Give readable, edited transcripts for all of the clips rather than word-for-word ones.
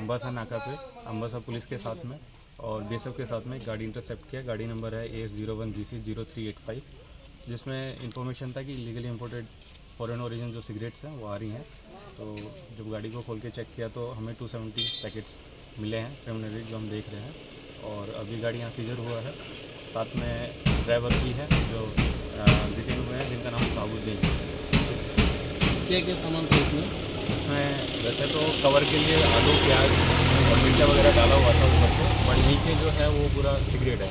अम्बासा नाका पे अम्बासा पुलिस के साथ में और बीएसएफ के साथ में एक गाड़ी इंटरसेप्ट किया। गाड़ी नंबर है AS01GC0385, जिसमें इंफॉर्मेशन था कि इलीगली इंपोर्टेड फॉरेन ओरिजिन जो सिगरेट्स हैं वो आ रही हैं। तो जब गाड़ी को खोल के चेक किया तो हमें 270 पैकेट्स मिले हैं प्रिलिमिनरी, जो हम देख रहे हैं। और अभी गाड़ी यहाँ सीजर हुआ है। साथ में ड्राइवर भी है जो डिटेन हुए हैं, जिनका नाम साबुद्दीन है। क्या क्या सामान था इसमें वैसे तो कवर के लिए आलू, प्याज और मिर्चा वगैरह डाला हुआ था ऊपर से, बट नीचे जो है वो पूरा सिगरेट है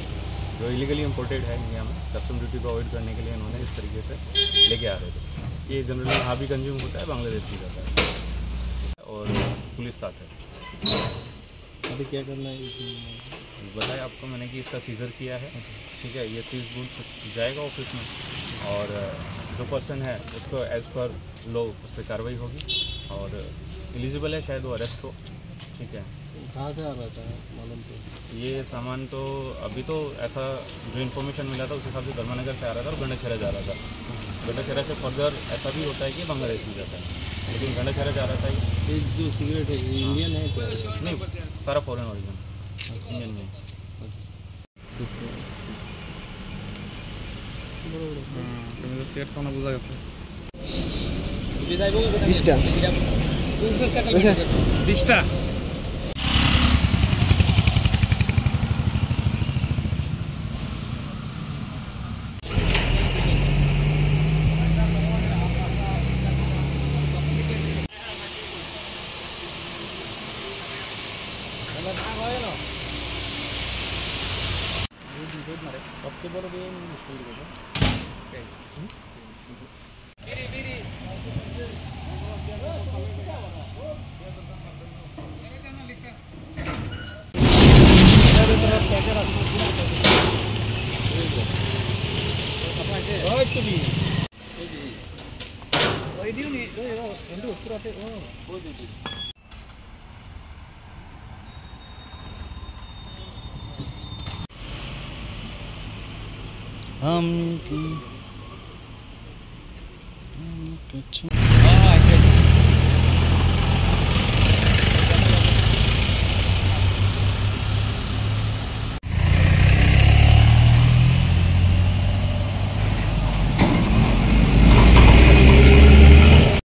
जो इलीगली इंपोर्टेड है इंडिया में। कस्टम ड्यूटी को अवॉइड करने के लिए इन्होंने इस तरीके से लेके आ रहे थे। ये जनरली यहाँ भी कंज्यूम होता है, बांग्लादेश भी जाता है और पुलिस साथ है। अभी क्या करना है बताया आपको मैंने कि इसका सीजर किया है। ठीक है, ये सीज गुड्स जाएगा ऑफिस में और जो पर्सन है उसको एज़ पर लॉ उस पर कार्रवाई होगी और एलिजिबल है शायद वो अरेस्ट हो। ठीक है, कहाँ से आ रहा था मालूम? तो ये सामान तो अभी तो ऐसा जो इन्फॉर्मेशन मिला था उस हिसाब से धर्मानगर से आ रहा था और गंडाछेरा जा रहा था। गंडाछेरा से फर्दर ऐसा भी होता है कि बांग्लादेश में जाता है, लेकिन गंडाछेरा जा रहा था। ये जो सिगरेट है ये इंडियन है क्या? नहीं, सारा फॉरेन ओरिजिन, इंडियन नहीं। তুমি তো সিগারেট খাওয়া বোঝা গেছে। 20টা सबसे बड़ा गेम मुश्किल है। हम